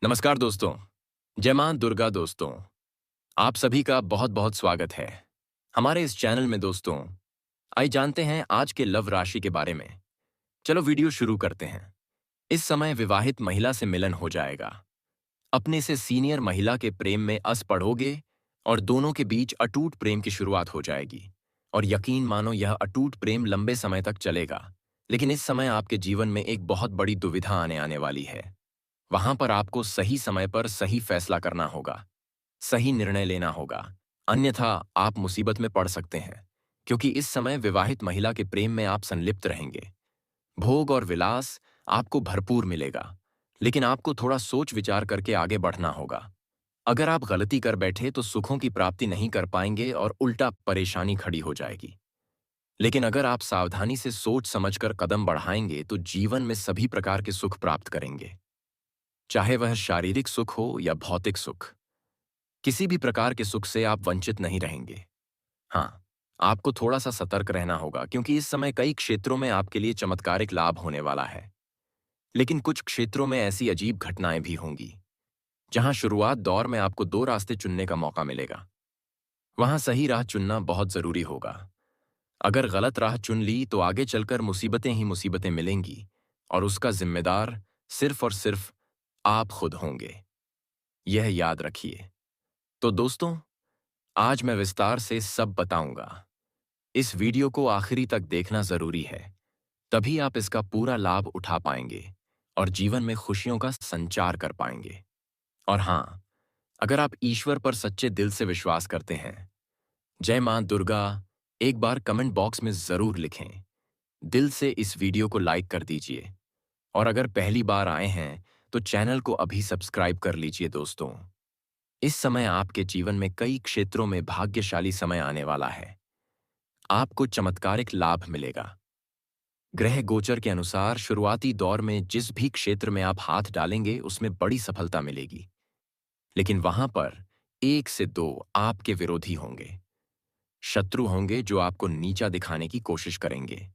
नमस्कार दोस्तों। जय मां दुर्गा दोस्तों। आप सभी का बहुत बहुत स्वागत है हमारे इस चैनल में दोस्तों। आइए जानते हैं आज के लव राशि के बारे में। चलो वीडियो शुरू करते हैं। इस समय विवाहित महिला से मिलन हो जाएगा। अपने से सीनियर महिला के प्रेम में अस पड़ोगे और दोनों के बीच अटूट प्रेम की शुरुआत हो जाएगी। और यकीन मानो यह अटूट प्रेम लंबे समय तक चलेगा। लेकिन इस समय आपके जीवन में एक बहुत बड़ी दुविधा आने वाली है। वहां पर आपको सही समय पर सही फैसला करना होगा, सही निर्णय लेना होगा। अन्यथा आप मुसीबत में पड़ सकते हैं, क्योंकि इस समय विवाहित महिला के प्रेम में आप संलिप्त रहेंगे। भोग और विलास आपको भरपूर मिलेगा, लेकिन आपको थोड़ा सोच विचार करके आगे बढ़ना होगा। अगर आप गलती कर बैठे तो सुखों की प्राप्ति नहीं कर पाएंगे और उल्टा परेशानी खड़ी हो जाएगी। लेकिन अगर आप सावधानी से सोच समझकर कदम बढ़ाएंगे तो जीवन में सभी प्रकार के सुख प्राप्त करेंगे। चाहे वह शारीरिक सुख हो या भौतिक सुख, किसी भी प्रकार के सुख से आप वंचित नहीं रहेंगे। हाँ, आपको थोड़ा सा सतर्क रहना होगा, क्योंकि इस समय कई क्षेत्रों में आपके लिए चमत्कारिक लाभ होने वाला है। लेकिन कुछ क्षेत्रों में ऐसी अजीब घटनाएं भी होंगी जहां शुरुआत दौर में आपको दो रास्ते चुनने का मौका मिलेगा। वहां सही राह चुनना बहुत जरूरी होगा। अगर गलत राह चुन ली तो आगे चलकर मुसीबतें ही मुसीबतें मिलेंगी, और उसका जिम्मेदार सिर्फ और सिर्फ आप खुद होंगे। यह याद रखिए। तो दोस्तों, आज मैं विस्तार से सब बताऊंगा। इस वीडियो को आखिरी तक देखना जरूरी है, तभी आप इसका पूरा लाभ उठा पाएंगे और जीवन में खुशियों का संचार कर पाएंगे। और हाँ, अगर आप ईश्वर पर सच्चे दिल से विश्वास करते हैं, जय मां दुर्गा एक बार कमेंट बॉक्स में जरूर लिखें। दिल से इस वीडियो को लाइक कर दीजिए। और अगर पहली बार आए हैं तो चैनल को अभी सब्सक्राइब कर लीजिए दोस्तों। इस समय आपके जीवन में कई क्षेत्रों में भाग्यशाली समय आने वाला है। आपको चमत्कारिक लाभ मिलेगा। ग्रह गोचर के अनुसार शुरुआती दौर में जिस भी क्षेत्र में आप हाथ डालेंगे उसमें बड़ी सफलता मिलेगी। लेकिन वहां पर एक से दो आपके विरोधी होंगे, शत्रु होंगे जो आपको नीचा दिखाने की कोशिश करेंगे।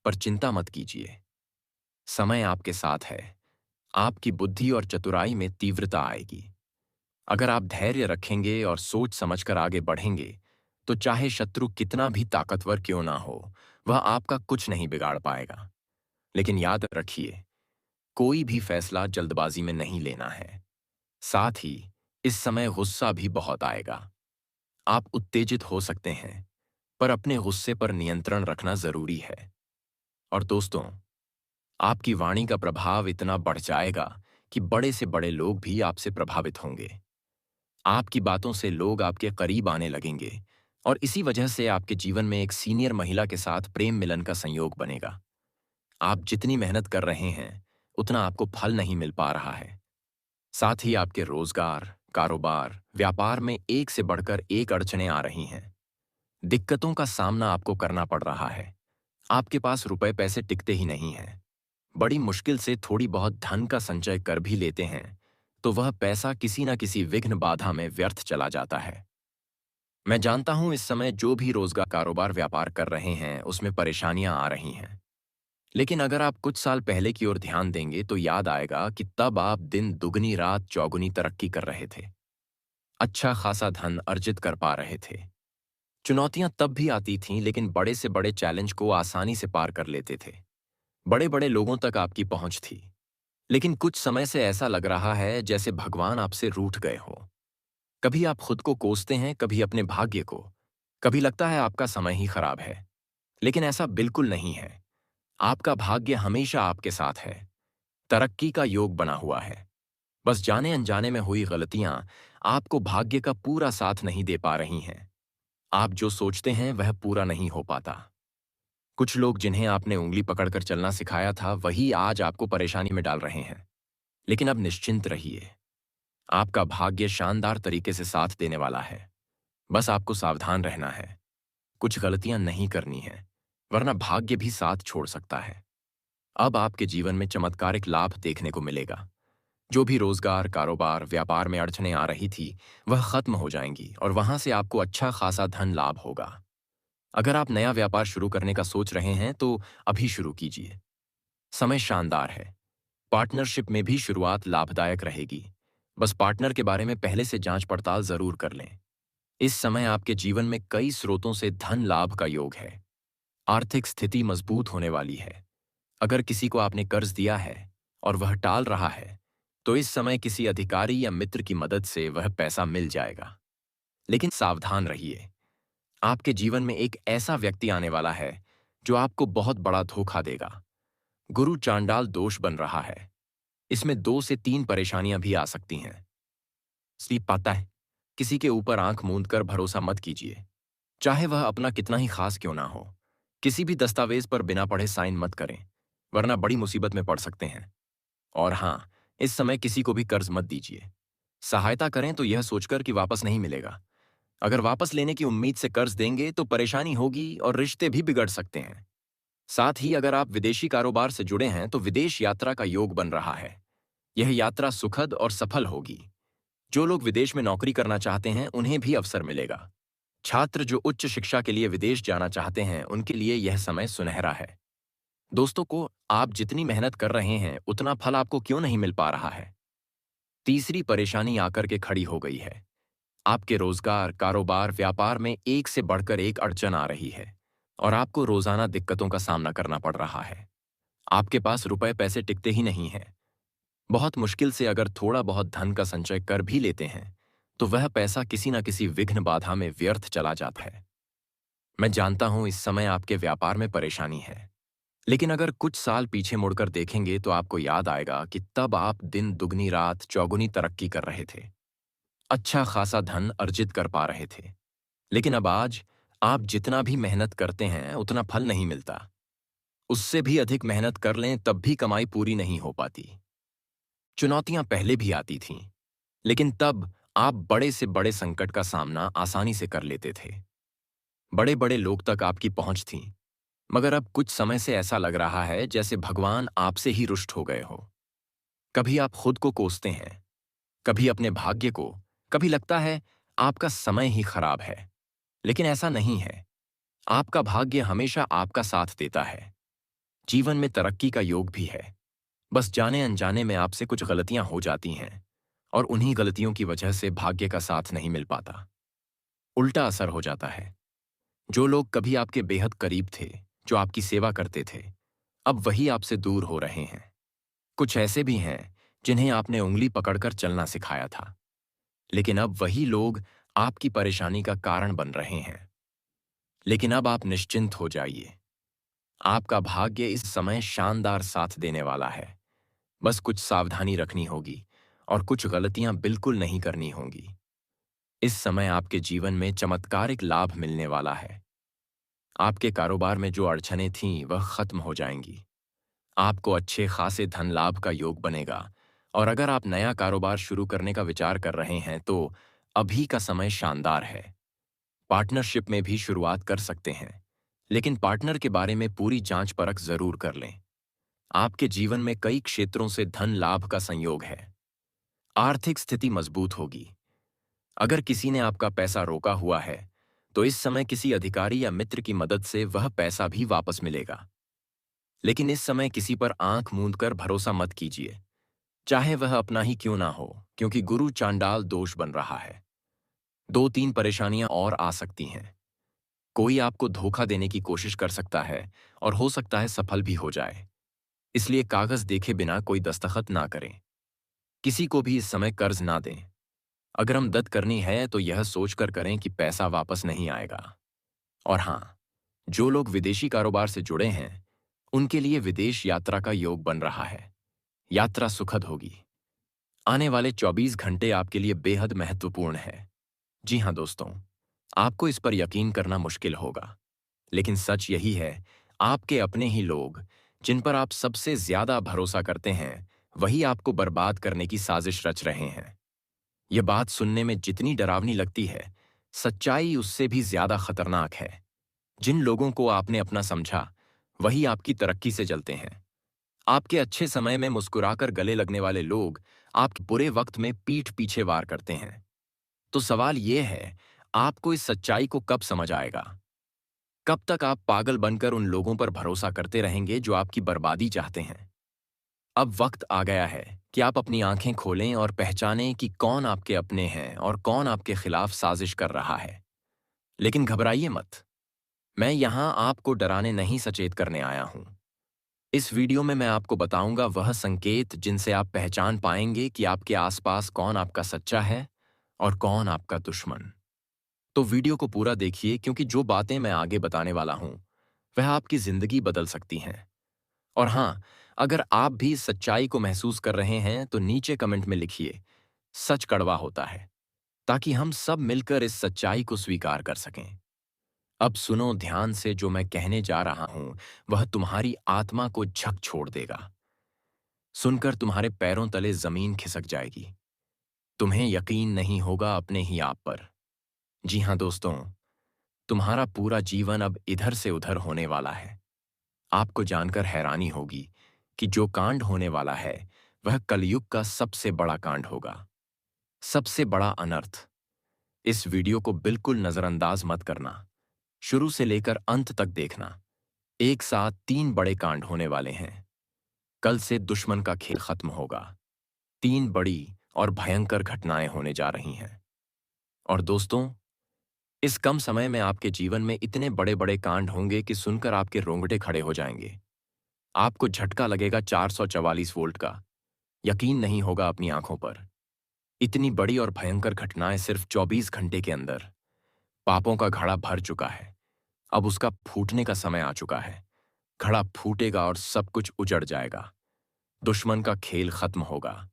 पर चिंता मत कीजिए, समय आपके साथ है। आपकी बुद्धि और चतुराई में तीव्रता आएगी। अगर आप धैर्य रखेंगे और सोच समझकर आगे बढ़ेंगे तो चाहे शत्रु कितना भी ताकतवर क्यों ना हो, वह आपका कुछ नहीं बिगाड़ पाएगा। लेकिन याद रखिए, कोई भी फैसला जल्दबाजी में नहीं लेना है। साथ ही इस समय गुस्सा भी बहुत आएगा। आप उत्तेजित हो सकते हैं, पर अपने गुस्से पर नियंत्रण रखना जरूरी है। और दोस्तों, आपकी वाणी का प्रभाव इतना बढ़ जाएगा कि बड़े से बड़े लोग भी आपसे प्रभावित होंगे। आपकी बातों से लोग आपके करीब आने लगेंगे, और इसी वजह से आपके जीवन में एक सीनियर महिला के साथ प्रेम मिलन का संयोग बनेगा। आप जितनी मेहनत कर रहे हैं उतना आपको फल नहीं मिल पा रहा है। साथ ही आपके रोजगार, कारोबार, व्यापार में एक से बढ़कर एक अड़चनें आ रही हैं। दिक्कतों का सामना आपको करना पड़ रहा है। आपके पास रुपए पैसे टिकते ही नहीं हैं। बड़ी मुश्किल से थोड़ी बहुत धन का संचय कर भी लेते हैं तो वह पैसा किसी न किसी विघ्न बाधा में व्यर्थ चला जाता है। मैं जानता हूं इस समय जो भी रोजगार, कारोबार, व्यापार कर रहे हैं उसमें परेशानियां आ रही हैं। लेकिन अगर आप कुछ साल पहले की ओर ध्यान देंगे तो याद आएगा कि तब आप दिन दुगनी रात चौगुनी तरक्की कर रहे थे। अच्छा खासा धन अर्जित कर पा रहे थे। चुनौतियां तब भी आती थीं, लेकिन बड़े से बड़े चैलेंज को आसानी से पार कर लेते थे। बड़े बड़े लोगों तक आपकी पहुंच थी। लेकिन कुछ समय से ऐसा लग रहा है जैसे भगवान आपसे रूठ गए हो। कभी आप खुद को कोसते हैं, कभी अपने भाग्य को। कभी लगता है आपका समय ही खराब है। लेकिन ऐसा बिल्कुल नहीं है। आपका भाग्य हमेशा आपके साथ है। तरक्की का योग बना हुआ है। बस जाने अनजाने में हुई गलतियां आपको भाग्य का पूरा साथ नहीं दे पा रही हैं। आप जो सोचते हैं वह पूरा नहीं हो पाता। कुछ लोग जिन्हें आपने उंगली पकड़कर चलना सिखाया था वही आज आपको परेशानी में डाल रहे हैं। लेकिन अब निश्चिंत रहिए, आपका भाग्य शानदार तरीके से साथ देने वाला है। बस आपको सावधान रहना है, कुछ गलतियां नहीं करनी है, वरना भाग्य भी साथ छोड़ सकता है। अब आपके जीवन में चमत्कारिक लाभ देखने को मिलेगा। जो भी रोजगार, कारोबार, व्यापार में अड़चनें आ रही थी वह खत्म हो जाएंगी और वहां से आपको अच्छा खासा धन लाभ होगा। अगर आप नया व्यापार शुरू करने का सोच रहे हैं तो अभी शुरू कीजिए। समय शानदार है। पार्टनरशिप में भी शुरुआत लाभदायक रहेगी। बस पार्टनर के बारे में पहले से जांच पड़ताल जरूर कर लें। इस समय आपके जीवन में कई स्रोतों से धन लाभ का योग है। आर्थिक स्थिति मजबूत होने वाली है। अगर किसी को आपने कर्ज दिया है और वह टाल रहा है, तो इस समय किसी अधिकारी या मित्र की मदद से वह पैसा मिल जाएगा। लेकिन सावधान रहिए। आपके जीवन में एक ऐसा व्यक्ति आने वाला है जो आपको बहुत बड़ा धोखा देगा। गुरु चांडाल दोष बन रहा है। इसमें 2 से 3 परेशानियां भी आ सकती हैं। इसलिए पता है, किसी के ऊपर आंख मूंद कर भरोसा मत कीजिए, चाहे वह अपना कितना ही खास क्यों ना हो। किसी भी दस्तावेज पर बिना पढ़े साइन मत करें, वरना बड़ी मुसीबत में पड़ सकते हैं। और हाँ, इस समय किसी को भी कर्ज मत दीजिए। सहायता करें तो यह सोचकर कि वापस नहीं मिलेगा। अगर वापस लेने की उम्मीद से कर्ज देंगे तो परेशानी होगी और रिश्ते भी बिगड़ सकते हैं। साथ ही अगर आप विदेशी कारोबार से जुड़े हैं तो विदेश यात्रा का योग बन रहा है। यह यात्रा सुखद और सफल होगी। जो लोग विदेश में नौकरी करना चाहते हैं उन्हें भी अवसर मिलेगा। छात्र जो उच्च शिक्षा के लिए विदेश जाना चाहते हैं उनके लिए यह समय सुनहरा है। दोस्तों को, आप जितनी मेहनत कर रहे हैं उतना फल आपको क्यों नहीं मिल पा रहा है? तीसरी परेशानी आकर के खड़ी हो गई है। आपके रोजगार, कारोबार, व्यापार में एक से बढ़कर एक अड़चन आ रही है और आपको रोजाना दिक्कतों का सामना करना पड़ रहा है। आपके पास रुपए पैसे टिकते ही नहीं हैं। बहुत मुश्किल से अगर थोड़ा बहुत धन का संचय कर भी लेते हैं तो वह पैसा किसी न किसी विघ्न बाधा में व्यर्थ चला जाता है। मैं जानता हूं इस समय आपके व्यापार में परेशानी है, लेकिन अगर कुछ साल पीछे मुड़कर देखेंगे तो आपको याद आएगा कि तब आप दिन दुगनी रात चौगुनी तरक्की कर रहे थे। अच्छा खासा धन अर्जित कर पा रहे थे। लेकिन अब आज आप जितना भी मेहनत करते हैं उतना फल नहीं मिलता। उससे भी अधिक मेहनत कर लें तब भी कमाई पूरी नहीं हो पाती। चुनौतियां पहले भी आती थीं, लेकिन तब आप बड़े से बड़े संकट का सामना आसानी से कर लेते थे। बड़े बड़े लोग तक आपकी पहुंच थी। मगर अब कुछ समय से ऐसा लग रहा है जैसे भगवान आपसे ही रुष्ट हो गए हो। कभी आप खुद को कोसते हैं, कभी अपने भाग्य को, कभी लगता है आपका समय ही खराब है। लेकिन ऐसा नहीं है। आपका भाग्य हमेशा आपका साथ देता है। जीवन में तरक्की का योग भी है। बस जाने अनजाने में आपसे कुछ गलतियां हो जाती हैं और उन्हीं गलतियों की वजह से भाग्य का साथ नहीं मिल पाता। उल्टा असर हो जाता है। जो लोग कभी आपके बेहद करीब थे, जो आपकी सेवा करते थे, अब वही आपसे दूर हो रहे हैं। कुछ ऐसे भी हैं जिन्हें आपने उंगली पकड़कर चलना सिखाया था, लेकिन अब वही लोग आपकी परेशानी का कारण बन रहे हैं। लेकिन अब आप निश्चिंत हो जाइए। आपका भाग्य इस समय शानदार साथ देने वाला है। बस कुछ सावधानी रखनी होगी और कुछ गलतियां बिल्कुल नहीं करनी होंगी। इस समय आपके जीवन में चमत्कारिक लाभ मिलने वाला है। आपके कारोबार में जो अड़चनें थीं वह खत्म हो जाएंगी। आपको अच्छे खासे धन लाभ का योग बनेगा और अगर आप नया कारोबार शुरू करने का विचार कर रहे हैं तो अभी का समय शानदार है। पार्टनरशिप में भी शुरुआत कर सकते हैं, लेकिन पार्टनर के बारे में पूरी जांच परख जरूर कर लें। आपके जीवन में कई क्षेत्रों से धन लाभ का संयोग है। आर्थिक स्थिति मजबूत होगी। अगर किसी ने आपका पैसा रोका हुआ है तो इस समय किसी अधिकारी या मित्र की मदद से वह पैसा भी वापस मिलेगा। लेकिन इस समय किसी पर आंख मूंद कर भरोसा मत कीजिए, चाहे वह अपना ही क्यों ना हो, क्योंकि गुरु चांडाल दोष बन रहा है। 2-3 परेशानियां और आ सकती हैं। कोई आपको धोखा देने की कोशिश कर सकता है और हो सकता है सफल भी हो जाए। इसलिए कागज देखे बिना कोई दस्तखत ना करें। किसी को भी इस समय कर्ज ना दें। अगर मदद करनी है तो यह सोचकर करें कि पैसा वापस नहीं आएगा। और हाँ, जो लोग विदेशी कारोबार से जुड़े हैं उनके लिए विदेश यात्रा का योग बन रहा है। यात्रा सुखद होगी। आने वाले 24 घंटे आपके लिए बेहद महत्वपूर्ण है। जी हाँ दोस्तों, आपको इस पर यकीन करना मुश्किल होगा, लेकिन सच यही है, आपके अपने ही लोग, जिन पर आप सबसे ज्यादा भरोसा करते हैं, वही आपको बर्बाद करने की साजिश रच रहे हैं। यह बात सुनने में जितनी डरावनी लगती है, सच्चाई उससे भी ज्यादा खतरनाक है। जिन लोगों को आपने अपना समझा, वही आपकी तरक्की से जलते हैं। आपके अच्छे समय में मुस्कुराकर गले लगने वाले लोग आपके बुरे वक्त में पीठ पीछे वार करते हैं। तो सवाल यह है, आपको इस सच्चाई को कब समझ आएगा? कब तक आप पागल बनकर उन लोगों पर भरोसा करते रहेंगे जो आपकी बर्बादी चाहते हैं? अब वक्त आ गया है कि आप अपनी आंखें खोलें और पहचानें कि कौन आपके अपने हैं और कौन आपके खिलाफ साजिश कर रहा है। लेकिन घबराइए मत, मैं यहाँ आपको डराने नहीं सचेत करने आया हूँ। इस वीडियो में मैं आपको बताऊंगा वह संकेत जिनसे आप पहचान पाएंगे कि आपके आसपास कौन आपका सच्चा है और कौन आपका दुश्मन। तो वीडियो को पूरा देखिए क्योंकि जो बातें मैं आगे बताने वाला हूँ वह आपकी जिंदगी बदल सकती हैं। और हाँ, अगर आप भी इस सच्चाई को महसूस कर रहे हैं तो नीचे कमेंट में लिखिए, सच कड़वा होता है, ताकि हम सब मिलकर इस सच्चाई को स्वीकार कर सकें। अब सुनो ध्यान से, जो मैं कहने जा रहा हूं वह तुम्हारी आत्मा को झक छोड़ देगा। सुनकर तुम्हारे पैरों तले जमीन खिसक जाएगी। तुम्हें यकीन नहीं होगा अपने ही आप पर। जी हां दोस्तों, तुम्हारा पूरा जीवन अब इधर से उधर होने वाला है। आपको जानकर हैरानी होगी कि जो कांड होने वाला है वह कलयुग का सबसे बड़ा कांड होगा, सबसे बड़ा अनर्थ। इस वीडियो को बिल्कुल नजरअंदाज मत करना, शुरू से लेकर अंत तक देखना। एक साथ तीन बड़े कांड होने वाले हैं। कल से दुश्मन का खेल खत्म होगा। तीन बड़ी और भयंकर घटनाएं होने जा रही हैं। और दोस्तों, इस कम समय में आपके जीवन में इतने बड़े बड़े कांड होंगे कि सुनकर आपके रोंगटे खड़े हो जाएंगे। आपको झटका लगेगा 444 वोल्ट का। यकीन नहीं होगा अपनी आंखों पर। इतनी बड़ी और भयंकर घटनाएं सिर्फ 24 घंटे के अंदर। पापों का घड़ा भर चुका है, अब उसका फूटने का समय आ चुका है। घड़ा फूटेगा और सब कुछ उजड़ जाएगा। दुश्मन का खेल खत्म होगा।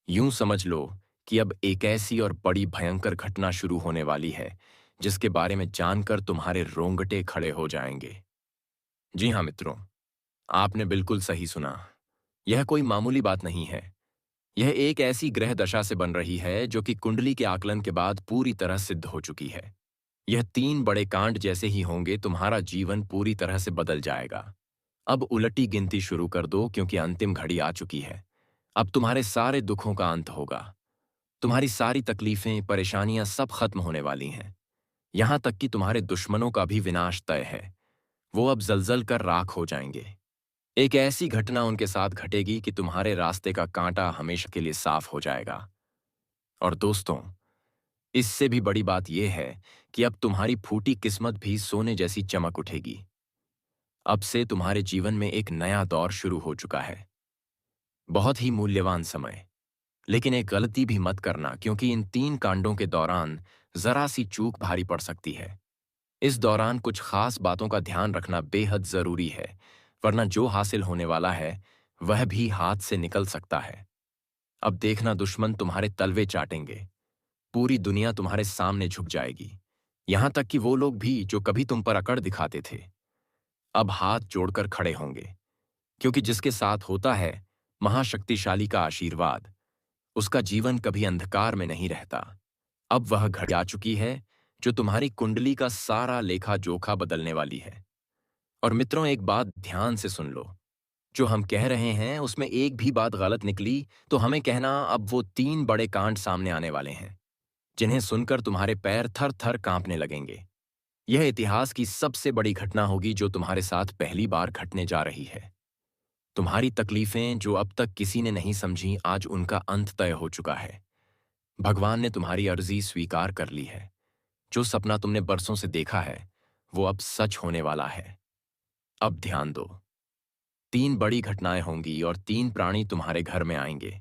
यूं समझ लो कि अब एक ऐसी और बड़ी भयंकर घटना शुरू होने वाली है जिसके बारे में जानकर तुम्हारे रोंगटे खड़े हो जाएंगे। जी हां मित्रों, आपने बिल्कुल सही सुना। यह कोई मामूली बात नहीं है। यह एक ऐसी ग्रह दशा से बन रही है जो कि कुंडली के आकलन के बाद पूरी तरह सिद्ध हो चुकी है। यह तीन बड़े कांड जैसे ही होंगे तुम्हारा जीवन पूरी तरह से बदल जाएगा। अब उलटी गिनती शुरू कर दो क्योंकि अंतिम घड़ी आ चुकी है। अब तुम्हारे सारे दुखों का अंत होगा। तुम्हारी सारी तकलीफें, परेशानियां सब खत्म होने वाली हैं। यहां तक कि तुम्हारे दुश्मनों का भी विनाश तय है। वो अब जलजल कर राख हो जाएंगे। एक ऐसी घटना उनके साथ घटेगी कि तुम्हारे रास्ते का कांटा हमेशा के लिए साफ हो जाएगा। और दोस्तों, इससे भी बड़ी बात यह है कि अब तुम्हारी फूटी किस्मत भी सोने जैसी चमक उठेगी। अब से तुम्हारे जीवन में एक नया दौर शुरू हो चुका है। बहुत ही मूल्यवान समय। लेकिन एक गलती भी मत करना क्योंकि इन तीन कांडों के दौरान जरा सी चूक भारी पड़ सकती है। इस दौरान कुछ खास बातों का ध्यान रखना बेहद जरूरी है, वरना जो हासिल होने वाला है वह भी हाथ से निकल सकता है। अब देखना, दुश्मन तुम्हारे तलवे चाटेंगे। पूरी दुनिया तुम्हारे सामने झुक जाएगी। यहां तक कि वो लोग भी जो कभी तुम पर अकड़ दिखाते थे अब हाथ जोड़कर खड़े होंगे। क्योंकि जिसके साथ होता है महाशक्तिशाली का आशीर्वाद, उसका जीवन कभी अंधकार में नहीं रहता। अब वह घड़ी आ चुकी है जो तुम्हारी कुंडली का सारा लेखा जोखा बदलने वाली है। और मित्रों, एक बात ध्यान से सुन लो। जो हम कह रहे हैं उसमें एक भी बात गलत निकली तो हमें कहना, अब वो तीन बड़े कांड सामने आने वाले हैं जिन्हें सुनकर तुम्हारे पैर थर थर कांपने लगेंगे। यह इतिहास की सबसे बड़ी घटना होगी जो तुम्हारे साथ पहली बार घटने जा रही है। तुम्हारी तकलीफें जो अब तक किसी ने नहीं समझी, आज उनका अंत तय हो चुका है। भगवान ने तुम्हारी अर्जी स्वीकार कर ली है। जो सपना तुमने बरसों से देखा है वो अब सच होने वाला है। अब ध्यान दो, तीन बड़ी घटनाएं होंगी और तीन प्राणी तुम्हारे घर में आएंगे।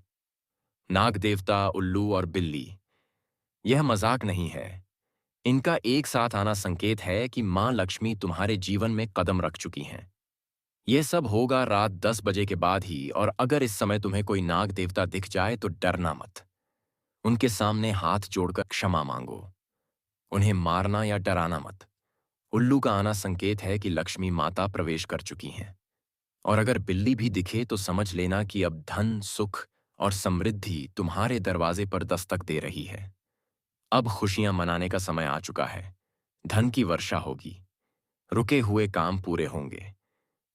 नाग देवता, उल्लू और बिल्ली। यह मजाक नहीं है। इनका एक साथ आना संकेत है कि मां लक्ष्मी तुम्हारे जीवन में कदम रख चुकी हैं। यह सब होगा रात 10 बजे के बाद ही, और अगर इस समय तुम्हें कोई नाग देवता दिख जाए तो डरना मत। उनके सामने हाथ जोड़कर क्षमा मांगो। उन्हें मारना या डराना मत। उल्लू का आना संकेत है कि लक्ष्मी माता प्रवेश कर चुकी हैं। और अगर बिल्ली भी दिखे तो समझ लेना कि अब धन, सुख और समृद्धि तुम्हारे दरवाजे पर दस्तक दे रही है। अब खुशियां मनाने का समय आ चुका है। धन की वर्षा होगी। रुके हुए काम पूरे होंगे।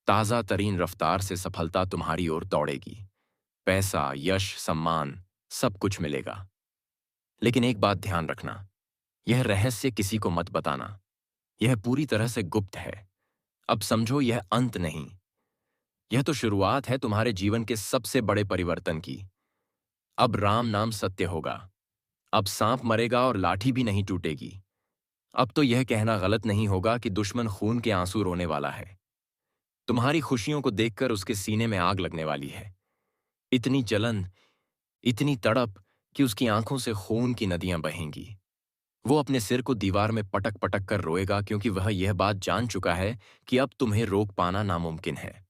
ताजा तरीन रफ्तार से सफलता तुम्हारी ओर दौड़ेगी। पैसा, यश, सम्मान सब कुछ मिलेगा। लेकिन एक बात ध्यान रखना, यह रहस्य किसी को मत बताना। यह पूरी तरह से गुप्त है। अब समझो, यह अंत नहीं, यह तो शुरुआत है तुम्हारे जीवन के सबसे बड़े परिवर्तन की। अब राम नाम सत्य होगा। अब सांप मरेगा और लाठी भी नहीं टूटेगी। अब तो यह कहना गलत नहीं होगा कि दुश्मन खून के आंसू रोने वाला है। तुम्हारी खुशियों को देखकर उसके सीने में आग लगने वाली है। इतनी जलन, इतनी तड़प कि उसकी आंखों से खून की नदियां बहेंगी। वो अपने सिर को दीवार में पटक पटक कर रोएगा क्योंकि वह यह बात जान चुका है कि अब तुम्हें रोक पाना नामुमकिन है।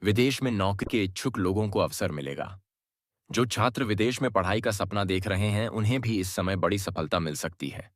विदेश में नौकरी के इच्छुक लोगों को अवसर मिलेगा। जो छात्र विदेश में पढ़ाई का सपना देख रहे हैं उन्हें भी इस समय बड़ी सफलता मिल सकती है।